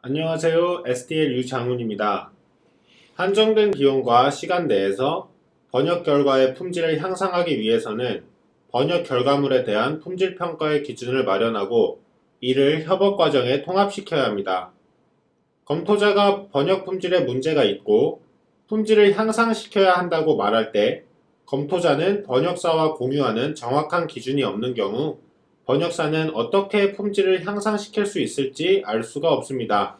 안녕하세요. SDL 유장훈입니다. 한정된 비용과 시간 내에서 번역 결과의 품질을 향상하기 위해서는 번역 결과물에 대한 품질 평가의 기준을 마련하고 이를 협업 과정에 통합시켜야 합니다. 검토자가 번역 품질에 문제가 있고 품질을 향상시켜야 한다고 말할 때 검토자는 번역사와 공유하는 정확한 기준이 없는 경우 번역사는 어떻게 품질을 향상시킬 수 있을지 알 수가 없습니다.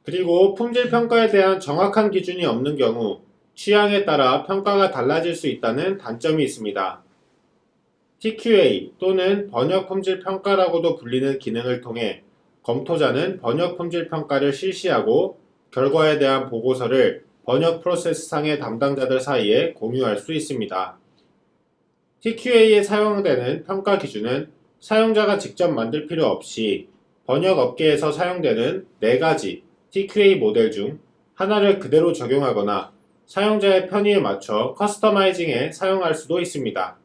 그리고 품질 평가에 대한 정확한 기준이 없는 경우 취향에 따라 평가가 달라질 수 있다는 단점이 있습니다. TQA 또는 번역 품질 평가라고도 불리는 기능을 통해 검토자는 번역 품질 평가를 실시하고 결과에 대한 보고서를 번역 프로세스상의 담당자들 사이에 공유할 수 있습니다. TQA에 사용되는 평가 기준은 사용자가 직접 만들 필요 없이 번역 업계에서 사용되는 4가지 TQA 모델 중 하나를 그대로 적용하거나 사용자의 편의에 맞춰 커스터마이징에 사용할 수도 있습니다.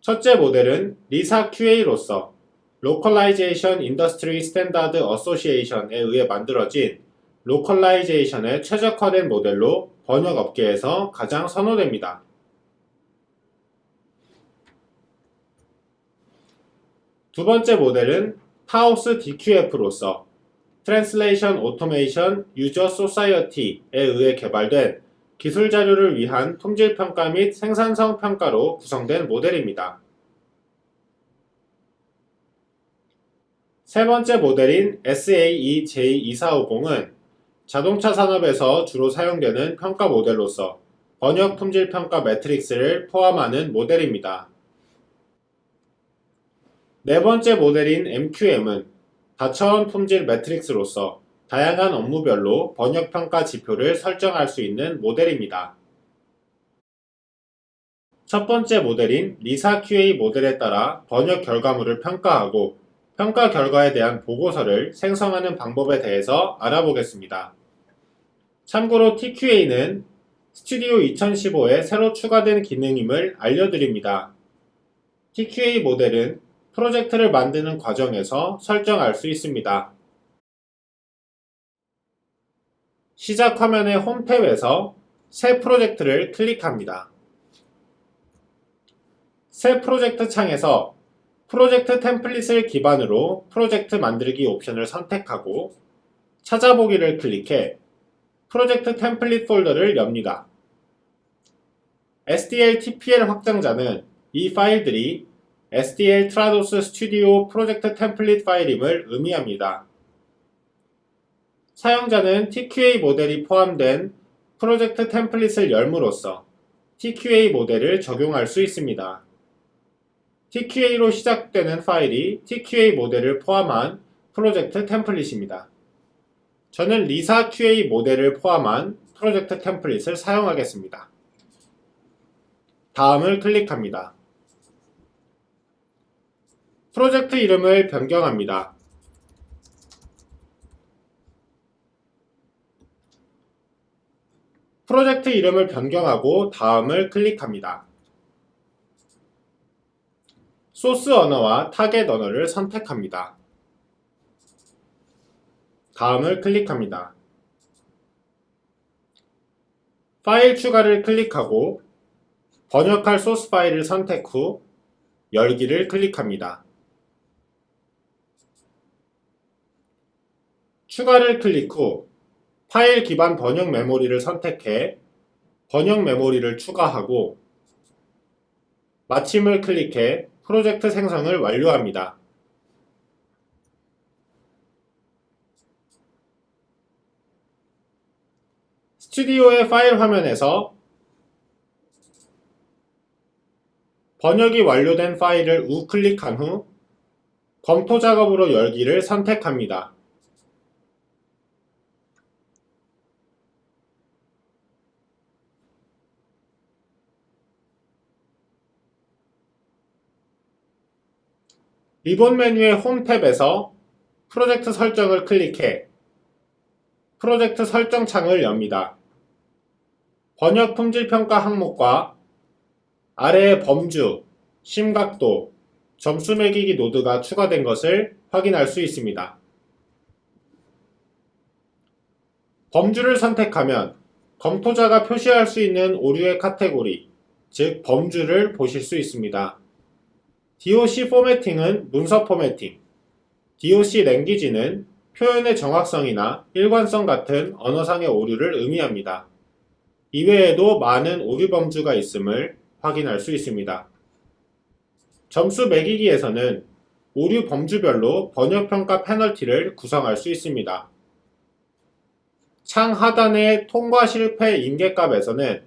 첫째 모델은 리사 QA로서 Localization Industry Standard Association에 의해 만들어진 로컬라이제이션에 최적화된 모델로 번역 업계에서 가장 선호됩니다. 두 번째 모델은 타우스 DQF로서 Translation Automation User Society에 의해 개발된 기술 자료를 위한 품질 평가 및 생산성 평가로 구성된 모델입니다. 세 번째 모델인 SAE-J2450은 자동차 산업에서 주로 사용되는 평가 모델로서 번역 품질 평가 매트릭스를 포함하는 모델입니다. 네 번째 모델인 MQM은 다차원 품질 매트릭스로서 다양한 업무별로 번역 평가 지표를 설정할 수 있는 모델입니다. 첫 번째 모델인 리사 QA 모델에 따라 번역 결과물을 평가하고 평가 결과에 대한 보고서를 생성하는 방법에 대해서 알아보겠습니다. 참고로 TQA는 스튜디오 2015에 새로 추가된 기능임을 알려드립니다. TQA 모델은 프로젝트를 만드는 과정에서 설정할 수 있습니다. 시작 화면의 홈 탭에서 새 프로젝트를 클릭합니다. 새 프로젝트 창에서 프로젝트 템플릿을 기반으로 프로젝트 만들기 옵션을 선택하고 찾아보기를 클릭해 프로젝트 템플릿 폴더를 엽니다. SDL TPL 확장자는 이 파일들이 SDL 트라도스 스튜디오 프로젝트 템플릿 파일임을 의미합니다. 사용자는 TQA 모델이 포함된 프로젝트 템플릿을 열므로써 TQA 모델을 적용할 수 있습니다. TQA로 시작되는 파일이 TQA 모델을 포함한 프로젝트 템플릿입니다. 저는 리사 QA 모델을 포함한 프로젝트 템플릿을 사용하겠습니다. 다음을 클릭합니다. 프로젝트 이름을 변경합니다. 프로젝트 이름을 변경하고 다음을 클릭합니다. 소스 언어와 타겟 언어를 선택합니다. 다음을 클릭합니다. 파일 추가를 클릭하고 번역할 소스 파일을 선택 후 열기를 클릭합니다. 추가를 클릭 후 파일 기반 번역 메모리를 선택해 번역 메모리를 추가하고 마침을 클릭해 프로젝트 생성을 완료합니다. 스튜디오의 파일 화면에서 번역이 완료된 파일을 우클릭한 후 검토 작업으로 열기를 선택합니다. 리본 메뉴의 홈 탭에서 프로젝트 설정을 클릭해 프로젝트 설정 창을 엽니다. 번역 품질 평가 항목과 아래의 범주, 심각도, 점수 매기기 노드가 추가된 것을 확인할 수 있습니다. 범주를 선택하면 검토자가 표시할 수 있는 오류의 카테고리, 즉 범주를 보실 수 있습니다. DOC 포매팅은 문서 포매팅, DOC 랭귀지는 표현의 정확성이나 일관성 같은 언어상의 오류를 의미합니다. 이외에도 많은 오류 범주가 있음을 확인할 수 있습니다. 점수 매기기에서는 오류 범주별로 번역평가 페널티를 구성할 수 있습니다. 창 하단의 통과 실패 인계값에서는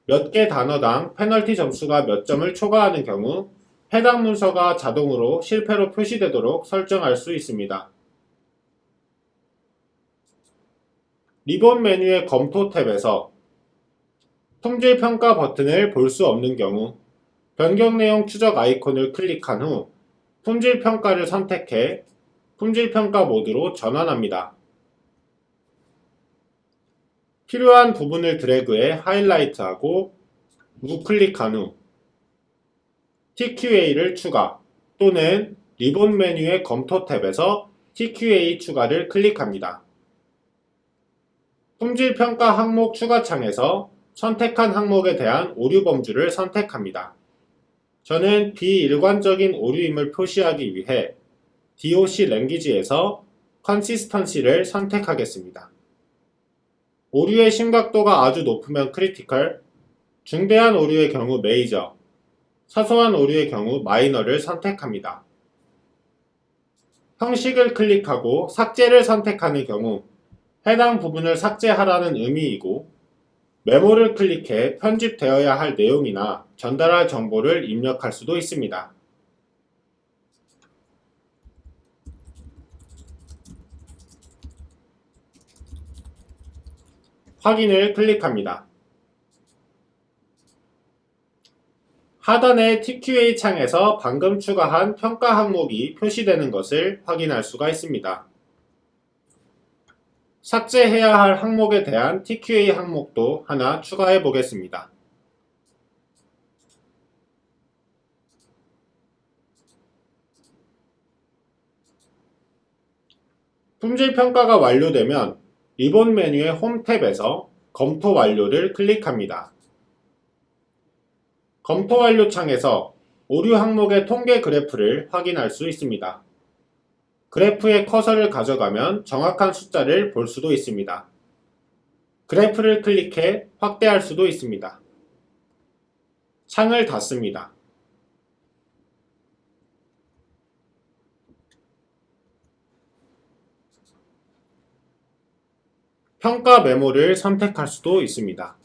몇 개 단어당 페널티 점수가 몇 점을 초과하는 경우 해당 문서가 자동으로 실패로 표시되도록 설정할 수 있습니다. 리본 메뉴의 검토 탭에서 품질 평가 버튼을 볼 수 없는 경우 변경 내용 추적 아이콘을 클릭한 후 품질 평가를 선택해 품질 평가 모드로 전환합니다. 필요한 부분을 드래그해 하이라이트하고 우클릭한 후 TQA를 추가 또는 리본 메뉴의 검토 탭에서 TQA 추가를 클릭합니다. 품질 평가 항목 추가 창에서 선택한 항목에 대한 오류 범주를 선택합니다. 저는 비일관적인 오류임을 표시하기 위해 DOC 랭귀지에서 컨시스턴시를 선택하겠습니다. 오류의 심각도가 아주 높으면 크리티컬, 중대한 오류의 경우 메이저, 사소한 오류의 경우 마이너를 선택합니다. 형식을 클릭하고 삭제를 선택하는 경우 해당 부분을 삭제하라는 의미이고 메모를 클릭해 편집되어야 할 내용이나 전달할 정보를 입력할 수도 있습니다. 확인을 클릭합니다. 하단의 TQA 창에서 방금 추가한 평가 항목이 표시되는 것을 확인할 수가 있습니다. 삭제해야 할 항목에 대한 TQA 항목도 하나 추가해 보겠습니다. 품질 평가가 완료되면 리본 메뉴의 홈 탭에서 검토 완료를 클릭합니다. 검토 완료 창에서 오류 항목의 통계 그래프를 확인할 수 있습니다. 그래프에 커서를 가져가면 정확한 숫자를 볼 수도 있습니다. 그래프를 클릭해 확대할 수도 있습니다. 창을 닫습니다. 평가 메모를 선택할 수도 있습니다.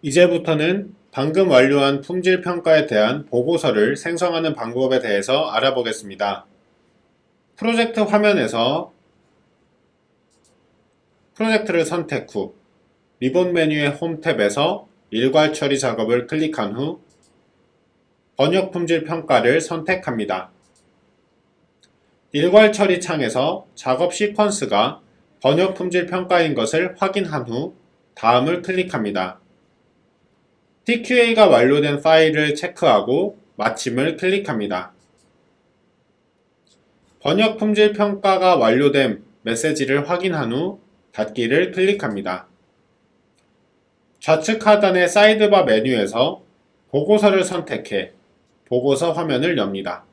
이제부터는 방금 완료한 품질 평가에 대한 보고서를 생성하는 방법에 대해서 알아보겠습니다. 프로젝트 화면에서 프로젝트를 선택 후 리본 메뉴의 홈 탭에서 일괄 처리 작업을 클릭한 후 번역 품질 평가를 선택합니다. 일괄 처리 창에서 작업 시퀀스가 번역 품질 평가인 것을 확인한 후 다음을 클릭합니다. TQA가 완료된 파일을 체크하고 마침을 클릭합니다. 번역 품질 평가가 완료된 메시지를 확인한 후 닫기를 클릭합니다. 좌측 하단의 사이드바 메뉴에서 보고서를 선택해 보고서 화면을 엽니다.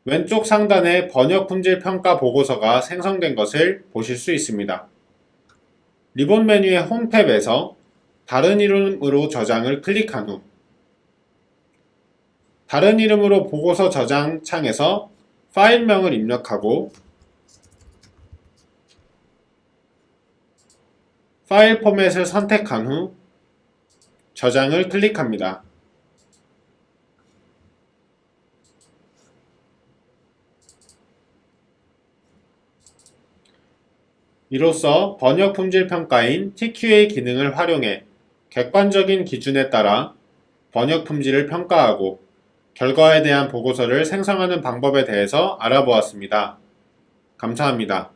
왼쪽 상단에 번역 품질 평가 보고서가 생성된 것을 보실 수 있습니다. 리본 메뉴의 홈 탭에서 다른 이름으로 저장을 클릭한 후 다른 이름으로 보고서 저장 창에서 파일명을 입력하고 파일 포맷을 선택한 후 저장을 클릭합니다. 이로써 번역 품질 평가인 TQA 기능을 활용해 객관적인 기준에 따라 번역 품질을 평가하고 결과에 대한 보고서를 생성하는 방법에 대해서 알아보았습니다. 감사합니다.